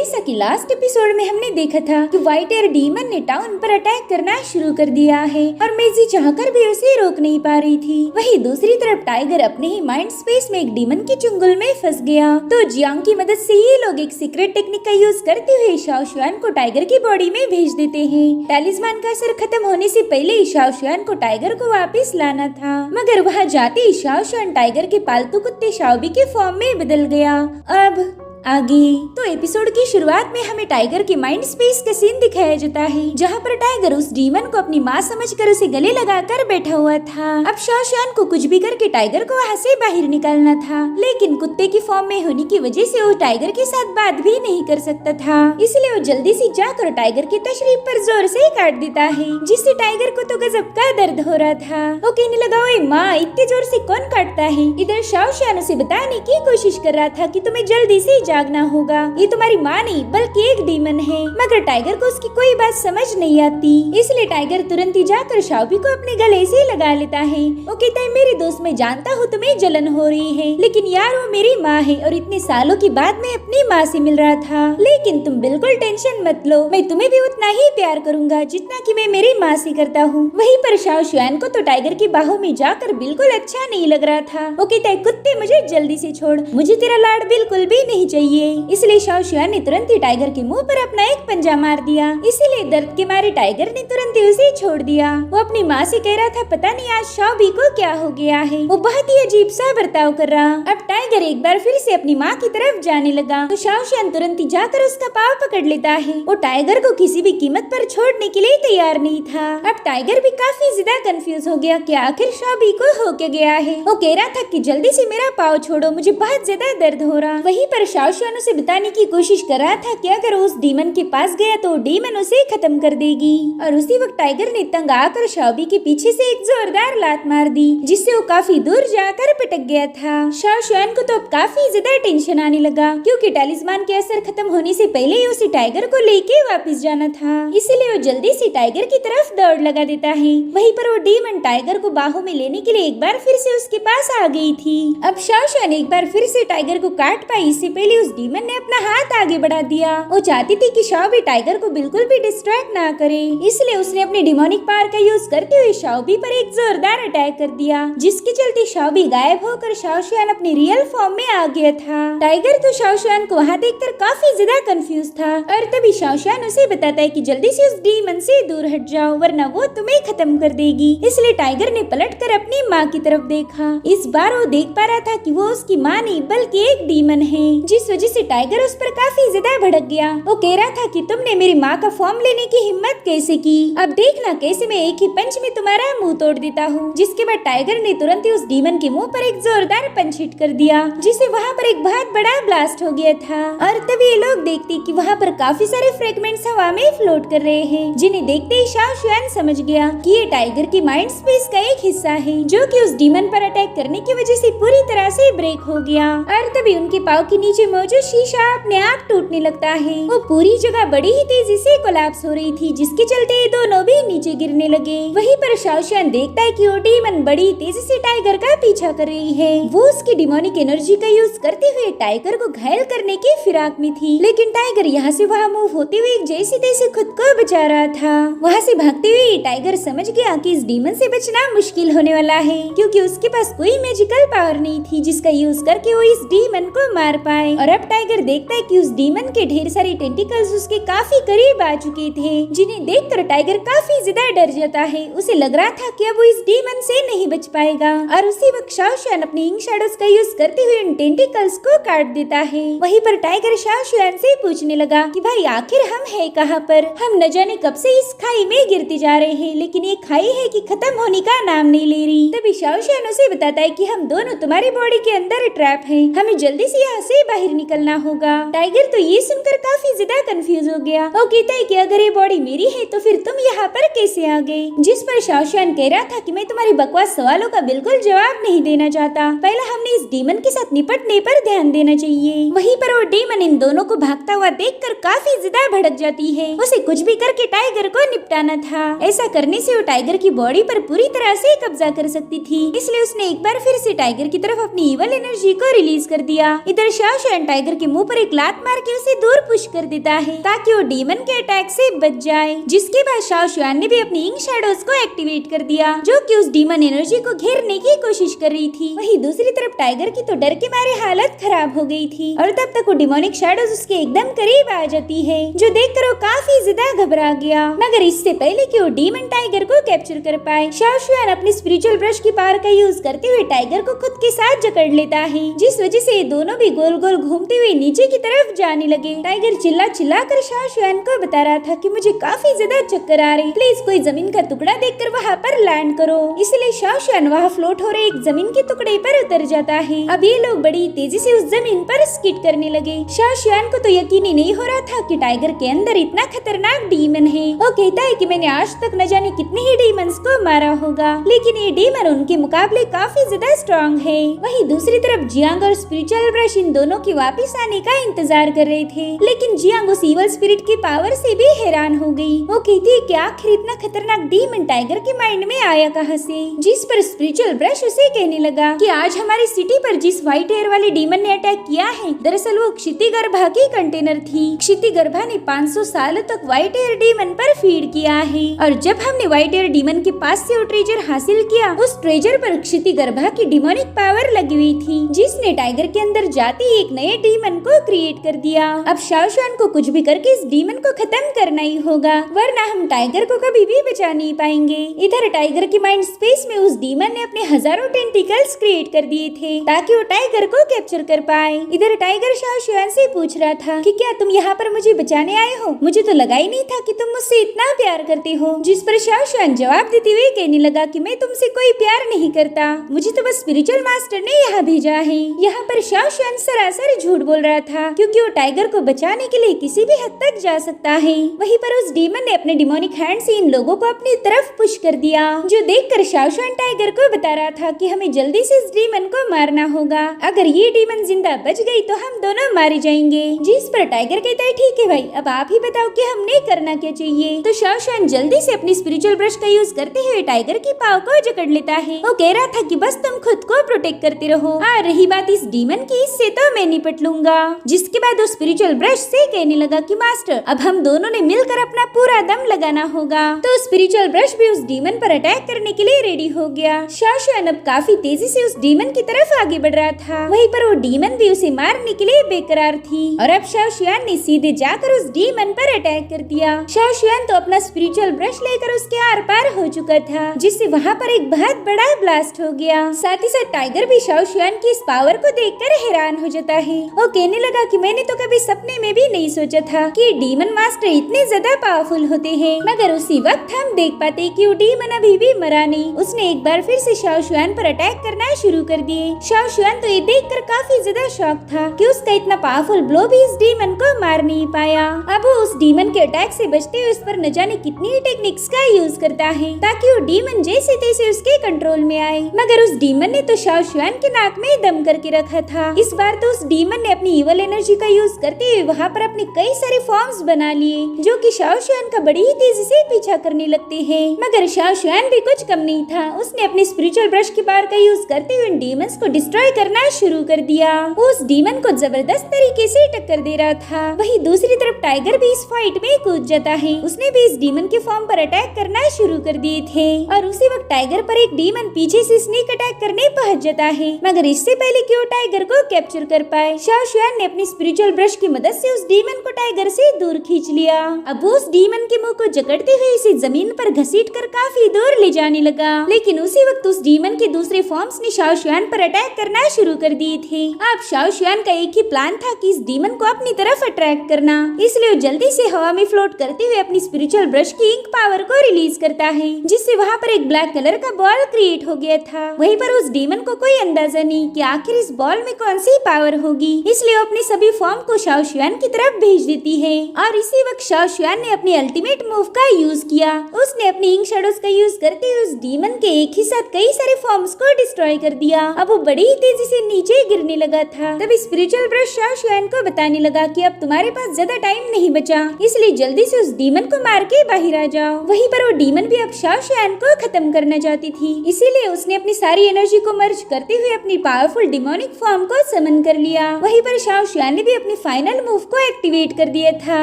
जैसा कि last episode में हमने देखा था कि व्हाइट एयर डीमन ने टाउन पर अटैक करना शुरू कर दिया है और मेजी चाहकर भी उसे रोक नहीं पा रही थी। वहीं दूसरी तरफ टाइगर अपने ही माइंड स्पेस में एक डीमन के चुंगल में फंस गया। तो जियांग की मदद से ये लोग एक सीक्रेट टेक्निक का यूज करते हुए शाओ शुआन को टाइगर की बॉडी में भेज देते हैं। टैलिस्मान का असर खत्म होने से पहले ही शाओ शुआन को टाइगर को वापस लाना था, मगर वहाँ जाते ही शाओ शुआन टाइगर के पालतू कुत्ते शाओबी के फॉर्म में बदल गया। अब आगे तो एपिसोड की शुरुआत में हमें टाइगर के माइंड स्पेस का सीन दिखाया जाता है, जहाँ पर टाइगर उस डीमन को अपनी माँ समझकर उसे गले लगाकर बैठा हुआ था। अब शाओ शुआन को कुछ भी करके टाइगर को वहाँ से बाहर निकालना था, लेकिन कुत्ते की फॉर्म में होने की वजह से वो टाइगर के साथ बात भी नहीं कर सकता था। इसलिए वो जल्दी से जाकर टाइगर की तशरीफ पर जोर से काट देता है, जिससे टाइगर को तो गजब का दर्द हो रहा था। वो कहने लगा, ओए माँ, इतने जोर से कौन काटता है? इधर शाओ शुआन उसे बताने की कोशिश कर रहा था कि तुम्हें जल्दी से जागना होगा, ये तुम्हारी माँ नहीं बल्कि एक डीमन है। मगर टाइगर को उसकी कोई बात समझ नहीं आती, इसलिए टाइगर तुरंत ही जाकर शाओबी को अपने गले से लगा लेता है। वो कहता है, मेरे दोस्त, मैं जानता हूँ तुम्हें जलन हो रही है, लेकिन यार वो मेरी माँ है और इतने सालों के बाद मैं अपनी माँ से मिल रहा था। लेकिन तुम बिल्कुल टेंशन मत लो, मैं तुम्हें भी उतना ही प्यार करूंगा जितना कि मैं मेरी माँ से करता हूँ। वहीं पर शाओ शुआन को तो टाइगर की बाहों में जाकर बिल्कुल अच्छा नहीं लग रहा था। वो कहता है, कुत्ते, मुझे जल्दी से छोड़, मुझे तेरा लाड बिल्कुल भी नहीं चाहिए। इसलिए शाओ शुआन ने तुरंत ही टाइगर के मुंह पर अपना एक पंजा मार दिया। इसीलिए दर्द के मारे टाइगर ने तुरंत ही उसे छोड़ दिया। वो अपनी माँ से कह रहा था, पता नहीं आज शाओबी को क्या हो गया है, वो बहुत ही अजीब सा बर्ताव कर रहा। अब टाइगर एक बार फिर से अपनी माँ की तरफ जाने लगा, तो शाओ शुआन तुरंत ही जाकर उसका पाँव पकड़ लेता है। वो टाइगर को किसी भी कीमत पर छोड़ने के लिए तैयार नहीं था। अब टाइगर भी काफी ज्यादा कंफ्यूज हो गया कि आखिर शाओबी को हो क्या गया है। वो कह रहा था कि जल्दी से मेरा पाँव छोड़ो, मुझे बहुत ज्यादा दर्द हो रहा। वहीं पर शाओ शुआन उसे बताने की कोशिश कर रहा था कि अगर उस डीमन के पास गया तो डीमन उसे खत्म कर देगी। और उसी वक्त टाइगर ने तंग आकर शाओबी के पीछे से एक जोरदार लात मार दी, जिससे वो काफी दूर जाकर पटक गया था। शाओ शुआन को तो अब काफी ज्यादा टेंशन आने लगा, क्योंकि टैलिस्मान के असर खत्म होने से पहले ही उसे टाइगर को लेके वापस जाना था। इसलिए वो जल्दी से टाइगर की तरफ दौड़ लगा देता है। वहीं पर वो डीमन टाइगर को बाहों में लेने के लिए एक बार फिर से उसके पास आ गई थी। अब शाओ शुआन एक बार फिर से टाइगर को काट पाई, इससे पहले उस डीमन ने अपना हाथ आगे बढ़ा दिया। वो चाहती थी कि शाओबी टाइगर को बिल्कुल भी डिस्ट्रैक्ट ना करे, इसलिए उसने अपनी डिमोनिक पावर का यूज करते हुए शाओबी पर एक जोरदार अटैक कर दिया, जिसके चलते शाओबी गायब होकर शाओ शुआन अपनी रियल फॉर्म में आ गया था। टाइगर तो शाओ शुआन को वहाँ देखकर काफी ज्यादा कंफ्यूज था, और तभी शाओ शुआन उसे बताता है कि जल्दी से उस डीमन से दूर हट जाओ, वरना वो तुम्हें खत्म कर देगी। इसलिए टाइगर ने पलटकर अपनी माँ की तरफ देखा। इस बार वो देख पा रहा था कि वो उसकी माँ नहीं बल्कि एक डीमन है, जिस वजह से टाइगर उस पर काफी ज्यादा भड़क गया। वो कह रहा था कि तुमने मेरी माँ का फॉर्म लेने की हिम्मत कैसे की? अब देखना कैसे मैं एक ही पंच में तुम्हारा मुंह तोड़ देता हूँ। जिसके बाद टाइगर ने तुरंत ही उस डीमन के मुंह पर एक जोरदार पंच हिट कर दिया, जिससे वहाँ पर एक बहुत बड़ा ब्लास्ट हो गया था। और तभी ये लोग देखते कि वहाँ पर काफी सारे फ्रेगमेंट्स हवा में फ्लोट कर रहे हैं, जिन्हें देखते ही शाओ शुआन समझ गया कि ये टाइगर की माइंड स्पेस का एक हिस्सा है, जो कि उस डीमन पर अटैक करने की वजह से पूरी तरह से ब्रेक हो गया। और तभी उनके पाँव के नीचे मौजूद शीशा अपने आप टूटने लगता है। वो पूरी जगह बड़ी ही तेजी से कोलैप्स हो रही थी, जिसके चलते ये दोनों भी नीचे गिरने लगे। वहीं पर शाओ शुआन देखता है कि वो डीमन बड़ी तेजी से टाइगर का पीछा कर रही है। वो उसकी डिमोनिक एनर्जी का यूज करते हुए टाइगर को घायल करने की फिराक में थी, लेकिन टाइगर यहाँ से वहाँ मूव होते हुए जैसे तैसे खुद को बचा रहा था। वहाँ से भागते हुए टाइगर समझ गया कि इस डीमन से बचना मुश्किल होने वाला है, क्योंकि उसके पास कोई मैजिकल पावर नहीं थी जिसका यूज करके वो इस डीमन को मार पाए। और अब टाइगर देखता है कि उस डीमन के ढेर सारे टेंटिकल्स उसके काफी करीब आ चुके थे, जिन्हें देखकर टाइगर काफी ज्यादा डर जाता है। उसे लग रहा था कि अब वो इस डीमन से नहीं बच पाएगा। और उसी वक्त शाओ शुआन अपने इंक शैडोज का यूज करते हुए उन टेंटिकल्स को काट देता है। वहीं पर टाइगर शाओ शुआन से पूछने लगा कि भाई आखिर हम है कहाँ पर? हम न जाने कब से इस खाई में गिरते जा रहे हैं, लेकिन ये खाई है कि खत्म होने का नाम नहीं ले रही। तभी शाओ शुआन उसे बताता है कि हम दोनों तुम्हारी बॉडी के अंदर ट्रैप हैं, हमें जल्दी से यहाँ से बाहर निकलना होगा। टाइगर तो ये सुनकर काफी ज्यादा कंफ्यूज हो गया। वो कहता है कि अगर ये बॉडी मेरी है तो फिर तुम यहाँ पर कैसे आ गए? जिस पर शाओ शुआन कह रहा था कि मैं तुम्हारी बकवास सवालों का बिल्कुल जवाब नहीं देना चाहता, पहले हमने इस डीमन के साथ निपटने पर ध्यान देना चाहिए। वहीं पर वो डीमन इन दोनों को भागता हुआ देखकर काफी ज्यादा भड़क जाती है। उसे कुछ भी करके टाइगर को निपटाना था। ऐसा करने से वो टाइगर की बॉडी पर पूरी तरह से कब्जा कर सकती थी, इसलिए उसने एक बार फिर से टाइगर की तरफ अपनी इवल एनर्जी को रिलीज कर दिया। इधर शाओ शाओशुआन टाइगर के मुंह पर एक लात मार के उसे दूर पुश कर देता है ताकि वो डीमन के अटैक से बच जाए। जिसके बाद शाओशुआन ने भी अपनी इंक शैडोज को एक्टिवेट कर दिया जो कि उस डीमन एनर्जी को घेरने की कोशिश कर रही थी। वहीं दूसरी तरफ टाइगर की तो डर के मारे हालत खराब हो गई थी और तब तक वो डिमोनिक शैडोज उसके एकदम करीब आ जाती है, जो देखकर वो काफी ज्यादा घबरा गया। मगर इससे पहले कि वो डीमन टाइगर को कैप्चर कर पाए, शाओशुआन अपनी स्पिरिचुअल ब्रश की पावर का यूज करते हुए टाइगर को खुद के साथ जकड़ लेता है, जिस वजह से ये दोनों भी गोल गोल घूमते हुए नीचे की तरफ जाने लगे। टाइगर चिल्ला चिल्ला कर शाओशुआन को बता रहा था कि मुझे काफी ज्यादा चक्कर आ रही, प्लीज कोई जमीन का टुकड़ा देखकर वहाँ पर लैंड करो। इसलिए शाओशुआन वहाँ फ्लोट हो रहे एक जमीन के टुकड़े पर उतर जाता है। अब ये लोग बड़ी तेजी से उस जमीन पर स्किड करने लगे। शाओशुआन को तो यकीन ही नहीं हो रहा था कि टाइगर के अंदर इतना खतरनाक डीमन है। वो कहता है कि मैंने आज तक न जाने कितने ही डीमंस को मारा होगा, लेकिन ये डीमन उनके मुकाबले काफी ज्यादा स्ट्रॉन्ग है। वहीं दूसरी तरफ जियांग और स्पिरिचुअल ब्रश इन दोनों के वापिस आने का इंतजार कर रहे थे, लेकिन जियांग उस इवल स्पिरिट की पावर से भी हैरान हो गई। वो कहती है कि आखिर इतना खतरनाक डीमन टाइगर के माइंड में आया कहाँ से, जिस पर स्पिरिचुअल ब्रश उसे कहने लगा कि आज हमारी सिटी पर जिस व्हाइट हेयर वाले डीमन ने अटैक किया है, दरअसल वो क्षितिगर्भा की कंटेनर थी। क्षितिगर्भा ने 500 सालों तक व्हाइट हेयर डीमन पर फीड किया है और जब हमने व्हाइट हेयर डीमन के पास से वो ट्रेजर हासिल किया, उस ट्रेजर पर क्षितिगर्भा की डिमोनिक पावर लगी हुई थी, जिसने टाइगर के अंदर जाते ही एक नए डीमन को क्रिएट कर दिया। अब शाओशुआन को कुछ भी करके इस डीमन को खत्म करना ही होगा, वरना हम टाइगर को कभी भी बचा नहीं पाएंगे। इधर टाइगर के माइंड स्पेस में उस डीमन ने अपने हजारों टेंटिकल्स क्रिएट कर दिए थे ताकि वो टाइगर को कैप्चर कर पाए। इधर टाइगर शाओशुआन से पूछ रहा था कि क्या तुम यहाँ पर मुझे बचाने आए हो? मुझे तो लगा ही नहीं था कि तुम मुझसे इतना प्यार करते हो। जिस पर शाओशुआन जवाब देते हुए कहने लगा कि मैं तुमसे कोई प्यार नहीं करता, मुझे तो बस स्पिरिचुअल मास्टर ने यहाँ भेजा है। यहाँ पर शाओशुआन सरासर झूठ बोल रहा था क्योंकि वो टाइगर को बचाने के लिए किसी भी हद तक जा सकता है। वहीं पर उस डीमन ने अपने डिमोनिक हैंड से इन लोगों को अपनी तरफ पुश कर दिया, जो देखकर शाओशुआन टाइगर को बता रहा था कि हमें जल्दी से इस डीमन को मारना होगा, अगर ये डीमन जिंदा बच गई तो हम दोनों मारे जाएंगे। जिस पर टाइगर कहता है ठीक है भाई, अब आप ही बताओ कि हमने करना क्या चाहिए। तो शाओशुआन जल्दी से अपनी स्पिरिचुअल ब्रश का यूज करते हुए टाइगर की पाव को जकड़ लेता है। वो कह रहा था कि बस तुम खुद को प्रोटेक्ट करते रहो, और रही बात इस डीमन की, इससे तो मैं निपट लूंगा। जिसके बाद वो स्पिरिचुअल ब्रश से कहने लगा कि मास्टर अब हम दोनों ने मिलकर अपना पूरा दम लगाना होगा। तो स्पिरिचुअल ब्रश भी उस डीमन पर अटैक करने के लिए रेडी हो गया। शाओशुआन अब काफी तेजी से उस डीमन की तरफ आगे बढ़ रहा था, वहीं पर वो डीमन भी उसे मारने के लिए बेकरार थी और अब शाओशुआन ने सीधे जाकर उस डीमन पर अटैक कर दिया। शाओशुआन तो अपना स्पिरिचुअल ब्रश लेकर उसके आर पार हो चुका था, जिससे वहाँ पर एक बहुत बड़ा ब्लास्ट हो गया। साथ ही साथ टाइगर भी शाओशुआन की इस पावर को देखकर हैरान हो जाता है। वो कहने लगा कि मैंने तो कभी सपने में भी नहीं सोचा था कि डीमन मास्टर इतने ज्यादा पावरफुल होते हैं। मगर उसी वक्त हम देख पाते कि वो डीमन अभी भी मरा नहीं। उसने एक बार फिर से शाओशुआन पर अटैक करना शुरू कर दिए। शाओशुआन तो ये देखकर काफी ज्यादा शॉक था कि उसका इतना पावरफुल ब्लो भी इस डीमन को मार नहीं पाया। अब वो उस डीमन के अटैक से बचते हुए उस पर न जाने कितनी टेक्निक्स का यूज करता है ताकि वो डीमन जैसे तैसे उसके कंट्रोल में आए। मगर उस डीमन ने तो शाओशुआन के नाक में दम करके रखा था। इस बार तो उस डीमन ने अपनी इवल एनर्जी का यूज करते हुए वहाँ पर अपने कई सारे फॉर्म्स बना लिए, जो कि शाओशुआन का बड़ी ही तेजी से पीछा करने लगते हैं। मगर शाओशुआन भी कुछ कम नहीं था, उसने अपनी स्पिरिचुअल ब्रश की पावर का यूज करते हुए डीमंस को डिस्ट्रॉय करना शुरू कर दिया। वो उस डीमन को जबरदस्त तरीके से टक्कर दे रहा था। वहीं दूसरी तरफ टाइगर भी इस फाइट में कूद जाता है। उसने भी इस डीमन के फॉर्म पर अटैक करना शुरू कर दिए थे और उसी वक्त टाइगर पर एक डीमन पीछे से स्नीक अटैक करने पहुंच जाता है। मगर इससे पहले कि वो टाइगर को कैप्चर कर पाए, शाओशुआन ने अपनी स्पिरिचुअल ब्रश की मदद से उस डीमन को टाइगर से दूर खींच लिया। अब वो उस डीमन के मुंह को जकड़ते हुए इसे जमीन पर घसीट कर काफी दूर ले जाने लगा। लेकिन उसी वक्त उस डीमन के दूसरे फॉर्म्स ने शाओशुआन पर अटैक करना शुरू कर दिए थे। अब शाओशुआन का एक ही प्लान था कि इस डीमन को अपनी तरफ अट्रैक्ट करना, इसलिए वो जल्दी से हवा में फ्लोट करते हुए अपनी स्पिरिचुअल ब्रश की इंक पावर को रिलीज करता है, जिससे वहाँ पर एक ब्लैक कलर का बॉल क्रिएट हो गया था। वहीं पर उस डीमन को कोई अंदाजा नहीं कि आखिर इस बॉल में कौन सी पावर होगी, इसलिए वो अपने सभी फॉर्म को शाओशुआन की तरफ भेज देती है। और इसी वक्त शाओशुआन ने अपनी अल्टीमेट मूव का यूज किया। उसने अपनी इंक शैडोज का यूज करते हुए उस डीमन के एक ही साथ कई सारे फॉर्म्स को डिस्ट्रॉय कर दिया। अब वो बड़ी ही तेजी से नीचे गिरने लगा था। तब स्पिरिचुअल ब्रश शाओशुआन को बताने लगा कि अब तुम्हारे पास ज्यादा टाइम नहीं बचा, इसलिए जल्दी से उस डीमन को मार के बाहर आ जाओ। वहीं पर वो डीमन भी अब शाओशुआन को खत्म करना चाहती थी, इसीलिए उसने अपनी सारी एनर्जी को मर्ज करते हुए अपनी पावरफुल डिमोनिक फॉर्म को समन कर लिया। वहीं पर शाओ शुआन ने भी अपनी फाइनल मूव को एक्टिवेट कर दिया था।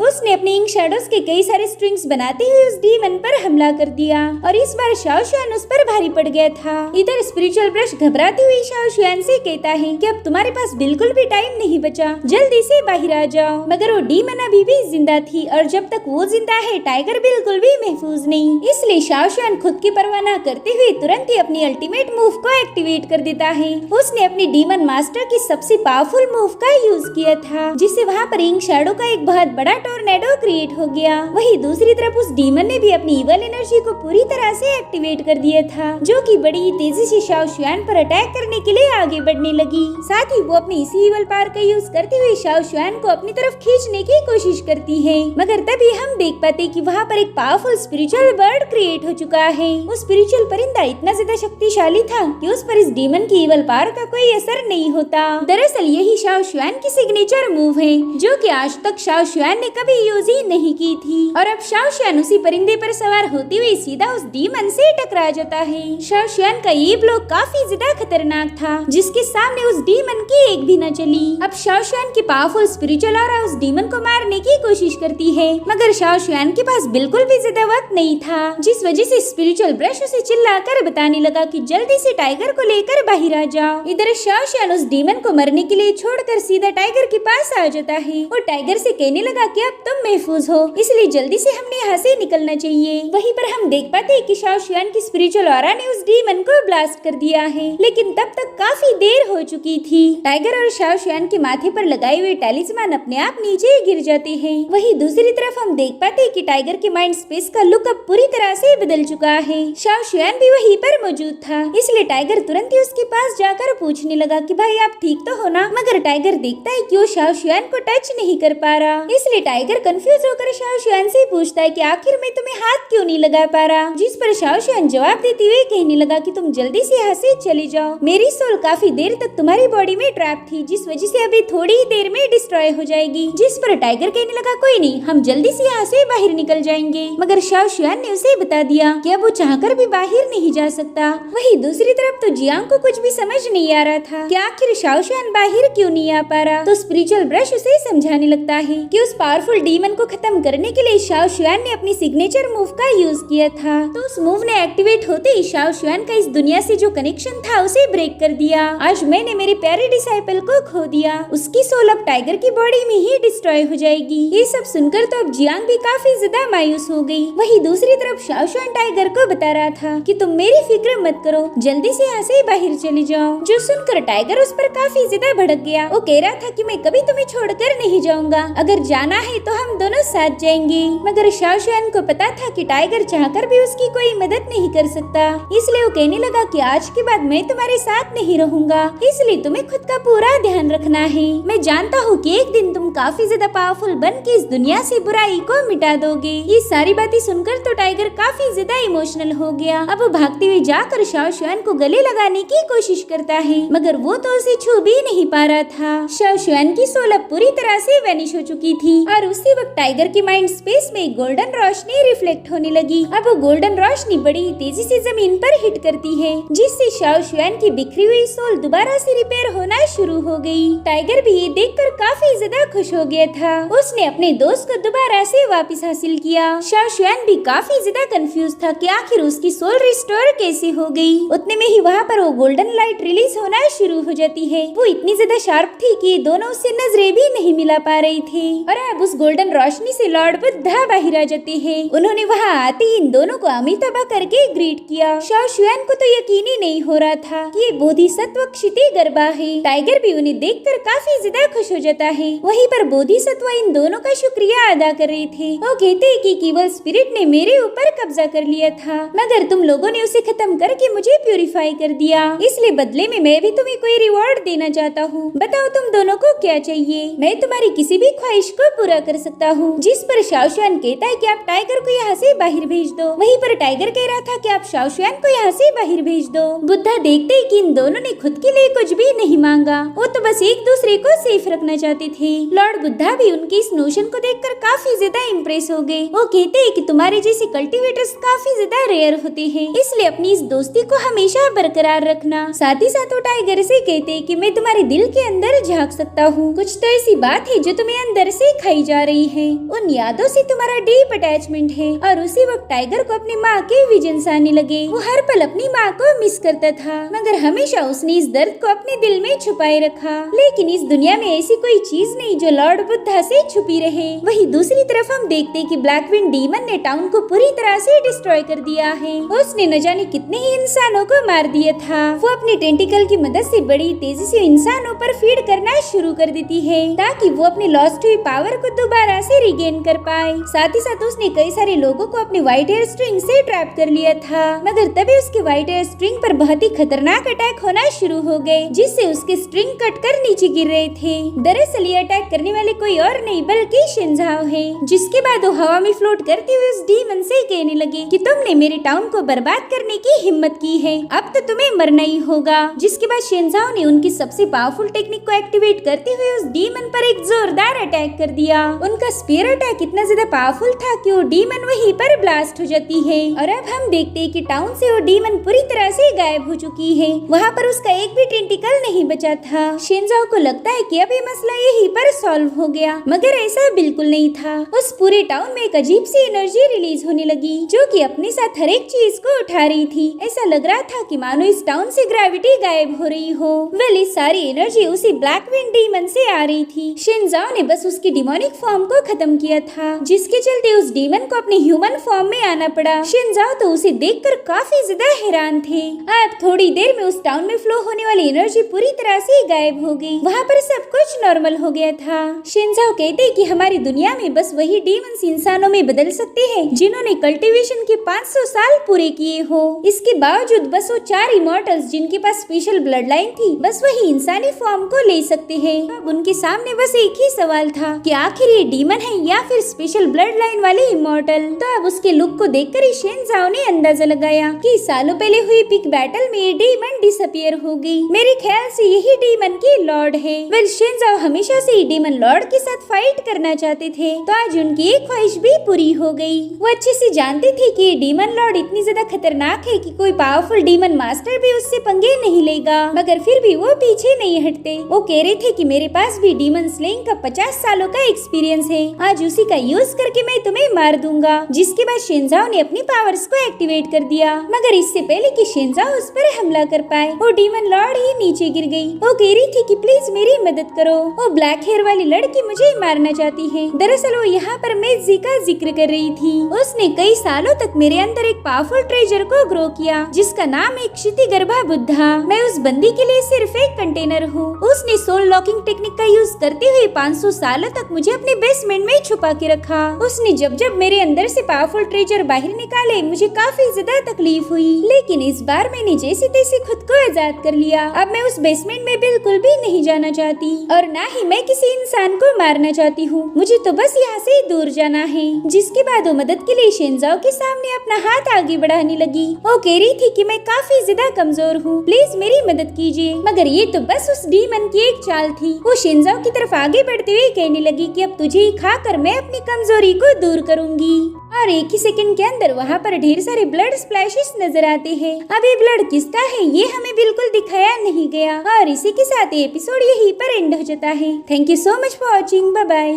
उसने अपने इंक शैडोज के कई सारे स्ट्रिंग्स बनाते हुए उस डीमन पर हमला कर दिया और इस बार शाओ शुआन उस पर भारी पड़ गया था। इधर स्पिरिचुअल ब्रश घबराते हुए शाओ शुआन से कहता है कि अब तुम्हारे पास बिल्कुल भी टाइम नहीं बचा, जल्दी से बाहर आ जाओ। मगर वो डीमन अभी भी जिंदा थी और जब तक वो जिंदा है टाइगर बिल्कुल भी महफूज नहीं। इसलिए शाओ शुआन खुद की परवाह न करते हुए तुरंत ही अपनी अल्टीमेट मूव को एक्टिवेट कर देता है। उसने अपनी डीमन मास्टर की सबसे पावरफुल मूव का यूज किया था, जिससे वहाँ पर इंक शैडो का एक बहुत बड़ा टोर्नेडो क्रिएट हो गया। वहीं दूसरी तरफ उस डीमन ने भी अपनी इवल एनर्जी को पूरी तरह से एक्टिवेट कर दिया था, जो कि बड़ी ही तेजी से शाओ शुआन पर अटैक करने के लिए आगे बढ़ने लगी। साथ ही वो अपनी इसी इवल पावर का यूज करते हुए शाओ शुआन को अपनी तरफ खींचने की कोशिश करती है। मगर तभी हम देख पाते कि वहाँ पर एक पावरफुल स्पिरिचुअल बर्ड क्रिएट हो चुका है। वो स्पिरिचुअल परिंदा इतना ज्यादा शक्तिशाली था कि उस पर इस डीमन की इवल पावर का कोई असर नहीं होता। दरअसल यही शाओ शुआन की सिग्नेचर मूव है, जो कि आज तक शाओ शुआन ने कभी यूज ही नहीं की थी। और अब शाओ शुआन उसी परिंदे पर सवार होते हुए सीधा उस डीमन से टकरा जाता है। शाओ शुआन का ये ब्लॉक काफी ज्यादा खतरनाक था, जिसके सामने उस डीमन की एक भी न चली। अब शाओ शुआन की पावरफुल स्पिरिचुअल ऑरा उस डीमन को मारने की कोशिश करती है, मगर शाओ शुआन के पास बिल्कुल भी ज्यादा वक्त नहीं था, जिस वजह से स्पिरिचुअल ब्रश उसे चिल्लाकर बताने लगा कि जल्दी से टाइगर को लेकर बाहर आ जाओ। इधर शाओ शुआन उस डीमन को मरने के लिए छोड़कर सीधा टाइगर के पास आ जाता है और टाइगर से कहने लगा कि अब तुम महफूज हो, इसलिए जल्दी से हमने यहाँ से निकलना चाहिए। वहीं पर हम देख पाते हैं कि शाओ शुआन की स्पिरिचुअल ऑरा ने उस डीमन को ब्लास्ट कर दिया है, लेकिन तब तक काफी देर हो चुकी थी। टाइगर और शाओ शुआन के माथे पर लगाए हुए टैलिस्मान अपने आप नीचे गिर जाते हैं। वहीं दूसरी तरफ हम देख पाते हैं कि टाइगर के माइंड स्पेस का लुक अब पूरी तरह से बदल चुका है। शाओ शुआन भी वहीं पर मौजूद था, इसलिए टाइगर तुरंत ही उसके पास जाकर पूछने लगा कि भाई आप ठीक तो हो ना। मगर टाइगर देखता है कि वो शाओ शुआन को टच नहीं कर पा रहा, इसलिए टाइगर कंफ्यूज होकर शाओ शुआन से पूछता है कि आखिर मैं तुम्हें हाथ क्यों नहीं लगा पा रहा। जिस पर शाओ शुआन जवाब देते हुए कहने लगा कि तुम जल्दी से यहाँ से चले जाओ, मेरी सोल काफी देर तक तुम्हारी बॉडी में ट्रैप थी, जिस वजह से अभी थोड़ी ही देर में डिस्ट्रॉय हो जाएगी। जिस पर टाइगर कहने लगा कोई नहीं, हम जल्दी से यहाँ से बाहर निकल जाएंगे। मगर शाओ शुआन ने उसे बता दिया कि अब वो चाहकर भी बाहर नहीं जा सकता। वहीं दूसरी तरफ तो जियांग को कुछ भी समझ नहीं आ रहा था कि आखिर शाओ शुआन बाहर क्यों नहीं आ पा रहा। तो स्पिरिचुअल ब्रश उसे समझाने लगता है कि उस पावरफुल डीमन को खत्म करने के लिए शाओ शुआन ने अपनी सिग्नेचर मूव का यूज किया था। तो उस मूव ने एक्टिवेट होते ही शाओ शुआन का इस दुनिया से जो कनेक्शन था उसे ब्रेक कर दिया। आज मैंने मेरे प्यारे डिसाइपल को खो दिया, उसकी सोल अब टाइगर की बॉडी में ही डिस्ट्रॉय हो जाएगी। ये सब सुनकर तो अब जियांग भी काफी ज्यादा मायूस हो गई। वहीं दूसरी तरफ शाओ शुआन टाइगर को बता रहा था कि तुम मेरी फिक्र मत करो, जल्दी से यहाँ से बाहर चले जाओ। जो सुनकर टाइगर उस पर काफी ज्यादा भड़क गया। वो कह रहा था कि मैं कभी तुम्हें छोड़कर नहीं जाऊंगा, अगर जाना है तो हम दोनों साथ जाएंगे। मगर शाओ शुआन को पता था कि टाइगर चाहकर भी उसकी कोई मदद नहीं कर सकता, इसलिए वो कहने लगा कि आज के बाद मैं तुम्हारे साथ नहीं रहूंगा, इसलिए तुम्हें खुद का पूरा ध्यान रखना है। मैं जानता हूँ कि एक दिन तुम काफी ज्यादा पावरफुल बन के इस दुनिया से बुराई को मिटा दोगे। ये सारी बातें सुनकर तो टाइगर काफी ज्यादा इमोशनल हो गया। अब वो भागते हुए जाकर शाओ शुआन को गले लगाने की कोशिश करता है, मगर वो तो उसे छू भी नहीं पा रहा था। शाओ शुआन की सोल अब पूरी तरह से वैनिश हो चुकी थी और उसी वक्त टाइगर के माइंड स्पेस में गोल्डन रोशनी रिफ्लेक्ट होने लगी। अब वो गोल्डन रोशनी बड़ी तेजी से जमीन पर हिट करती है, जिससे शाओ शुआन की बिखरी हुई सोल दोबारा से रिपेयर होना शुरू हो गई। टाइगर भी ये देखकर काफी ज्यादा खुश हो गया था। उसने अपने दोस्त को दोबारा से वापस हासिल किया। शाओ शुआन भी काफी ज्यादा कंफ्यूज था कि आखिर उसकी सोल रिस्टोर कैसे हो गई। उतने में ही वहाँ पर वो गोल्डन लाइट रिलीज होना शुरू हो जाती है। वो इतनी ज्यादा शार्प थी कि दोनों उससे नजरें भी नहीं मिला पा रही थी। और अब उस गोल्डन रोशनी से लॉर्ड बुद्धा बाहर आ जाते हैं। उन्होंने वहाँ आते ही इन दोनों को अमिताभा करके ग्रीट किया। शाओ शुआन को तो यकीन ही नहीं हो रहा था कि ये बोधिसत्व क्षिति गर्भा है। टाइगर भी उन्हें देखकर काफी ज्यादा खुश हो जाता है। वहीं पर बोधिसत्व इन दोनों का शुक्रिया अदा कर रहे थे। वो कहते हैं कि केवल स्पिरिट ने मेरे ऊपर कब्जा कर लिया था, मगर तुम लोगों ने उसे खत्म करके मुझे प्यूरिफाई कर दिया, इसलिए बदले में मैं भी तुम्हें कोई रिवॉर्ड देना चाहता हूँ। बताओ तुम दोनों को क्या चाहिए, मैं तुम्हारी किसी भी ख्वाहिश को पूरा कर सकता हूँ। जिस पर शाओ शुआन कहता है कि आप टाइगर को यहाँ से बाहर भेज दो। वहीं पर टाइगर कह रहा था कि आप शाओ शुआन को यहाँ से बाहर भेज दो। बुद्धा देखते ही कि इन दोनों ने खुद के लिए कुछ भी नहीं मांगा, वो तो बस एक दूसरे को सेफ रखना चाहते थे। लॉर्ड बुद्धा भी उनकी इस नोशन को देखकर काफी ज्यादा इम्प्रेस हो गए। वो कहते हैं कि तुम्हारे जैसे कल्टीवेटर्स काफी ज्यादा रेयर होते हैं, इसलिए अपनी इस दोस्ती को हमेशा बरकरार रखना। साथ ही साथ वो टाइगर से कहते हैं कि मैं तुम्हारे दिल के अंदर झांक सकता हूँ। कुछ तो ऐसी बात है जो तुम्हें अंदर से खाई जा रही है। उन यादों से तुम्हारा डीप अटैचमेंट है। और उसी वक्त टाइगर को अपनी माँ के विजन्स आने लगे। वो हर पल अपनी माँ को मिस करता था, मगर हमेशा उसने इस दर्द को अपने दिल में छुपाए रखा। लेकिन इस दुनिया में ऐसी कोई चीज नहीं जो लॉर्ड बुद्धा से छुपी रहे। वही दूसरी तरफ हम देखते हैं कि ब्लैकविंड डीमन ने टाउन को पूरी तरह से डिस्ट्रॉय कर दिया है। उसने न जाने कितने ही इंसानों को मार दिया था। वो अपने टेंटिकल की मदद से बड़ी तेजी से इंसानों पर फीड करना शुरू कर देती है ताकि वो अपनी लॉस्ट हुई पावर को दोबारा से रिगेन कर पाए। साथ ही साथ उसने कई सारे लोगों को अपने व्हाइट हेयर स्ट्रिंग से ट्रैप कर लिया था, मगर तभी उसके व्हाइट हेयर स्ट्रिंग पर बहुत ही खतरनाक अटैक होना शुरू हो गए, जिससे उसके स्ट्रिंग कट कर नीचे गिर रहे थे। दरअसल ये अटैक करने वाले कोई और नहीं बल्कि शिनज़ाओ है। जिसके बाद वो हवा में फ्लोट करते हुए उस डीमन से कहने लगे कि तुमने मेरे टाउन को बर्बाद करने की हिम्मत की है, अब तो तुम्हें मरना ही होगा। जिसके बाद शिनज़ाओ ने उनकी सबसे पावरफुल टेक्निक को एक्टिवेट करते हुए उस डीमन पर एक जोरदार अटैक कर दिया। उनका स्पीयर अटैक इतना ज्यादा पावरफुल था कि वो डीमन वहीं पर ब्लास्ट हो जाती है। और अब हम देखते हैं कि टाउन से वो डीमन पूरी तरह से गायब हो चुकी है। वहाँ पर उसका एक भी टेंटिकल नहीं बचा था। शिनज़ाओ को लगता है कि अब ये मसला यहीं पर सॉल्व हो गया, मगर ऐसा बिल्कुल नहीं था। उस पूरे टाउन में एक अजीब सी एनर्जी रिलीज होने लगी जो कि अपने साथ हर एक चीज को उठा रही थी। ऐसा लग रहा था कि मानो इस टाउन से ग्रेविटी गायब हो रही हो। वेल, इस सारी एनर्जी उसी ब्लैकविंड डीमन से आ रही थी। शिनज़ाओ ने बस उसकी डिमोनिक फॉर्म को खत्म किया था, जिसके चलते उस डीमन को अपने ह्यूमन फॉर्म में आना पड़ा। शिनज़ाओ तो उसे देखकर काफी ज्यादा हैरान थे। अब थोड़ी देर में उस टाउन में फ्लो होने वाली एनर्जी पूरी तरह से गायब हो गई। वहाँ पर सब कुछ नॉर्मल हो गया था। शिनज़ाओ कहते कि हमारी दुनिया में बस वही डीमंस इंसानों में बदल सकते हैं जिन्होंने कल्टीवेशन के 500 साल पूरे किए हो। इसके बावजूद बस वो 4 इमॉर्टल्स जिनके पास स्पेशल ब्लड लाइन थी, बस वही इंसानी फॉर्म को ले सकते हैं। अब उनके सामने बस एक ही सवाल था कि आखिर ये डीमन है या फिर स्पेशल ब्लड लाइन वाले इमॉर्टल। तो अब उसके लुक को देखकर ही शिनज़ाओ ने अंदाजा लगाया कि सालों पहले हुई पिक बैटल में ये डीमन डिसअपियर हो गई। मेरे ख्याल से यही डीमन की लॉर्ड है। वेल, शिनज़ाओ हमेशा से ही डीमन लॉर्ड के साथ फाइट करना चाहते थे, तो आज उनकी एक ख्वाहिश भी पूरी हो गई। वो अच्छे से जानते थे कि ये डीमन लॉर्ड इतनी ज्यादा खतरनाक है कि कोई पावरफुल डीमन मास्टर भी उससे पंगे नहीं लेगा, मगर फिर भी वो पीछे नहीं हटते। वो कह रहे थे कि मेरे पास भी डीमन स्लेइंग का 50 सालों का एक्सपीरियंस है, आज उसी का यूज करके मैं तुम्हें मार दूंगा। जिसके बाद शिनज़ाओ ने अपनी पावर्स को एक्टिवेट कर दिया, मगर इससे पहले कि शिनज़ाओ उस पर हमला कर पाए, वो डीमन लॉर्ड ही नीचे गिर गई। वो कह रही थी कि प्लीज मेरी मदद करो, वो ब्लैक हेयर वाली लड़की मुझे मारना चाहती है। दरअसल वो यहाँ पर मेजी का जिक्र कर रही थी। उसने कई सालों तक मेरे अंदर एक पावरफुल ट्रेजर को ग्रो किया जिसका नाम है क्षितिगर्भा बुद्धा। मैं उस बंदी के लिए सिर्फ एक कंटेनर हूँ। उसने सोल लॉकिंग टेक्निक का यूज करते हुए 500 सालों तक मुझे अपने बेसमेंट में छुपा के रखा। उसने जब जब मेरे अंदर से पावरफुल ट्रेजर बाहर निकाले, मुझे काफी ज्यादा तकलीफ हुई, लेकिन इस बार मैंने जैसे तैसे खुद को आजाद कर लिया। अब मैं उस बेसमेंट में बिल्कुल भी नहीं जाना चाहती और ना ही मैं किसी इंसान को मारना चाहती हूँ। मुझे तो बस यहाँ से दूर जाना है। जिसके बाद वो मदद के लिए शिनज़ाओ के सामने अपना हाथ आगे बढ़ाने लगी। वो कह रही थी कि मैं काफी ज्यादा कमजोर हूँ, प्लीज मेरी मदद कीजिए। मगर ये तो बस उस डीमन की एक चाल थी। वो शिनज़ाओ की तरफ आगे बढ़ते हुए कहने लगी कि अब तुझे ही खाकर मैं अपनी कमजोरी को दूर करूंगी। और एक ही सेकंड के अंदर वहाँ पर ढेर सारे ब्लड स्प्लैशेस नजर आते हैं। अब ये ब्लड किसका है ये हमें बिल्कुल दिखाया नहीं गया। और इसी के साथ एपिसोड यहीं पर एंड हो जाता है। Thank you so much for watching. Bye bye.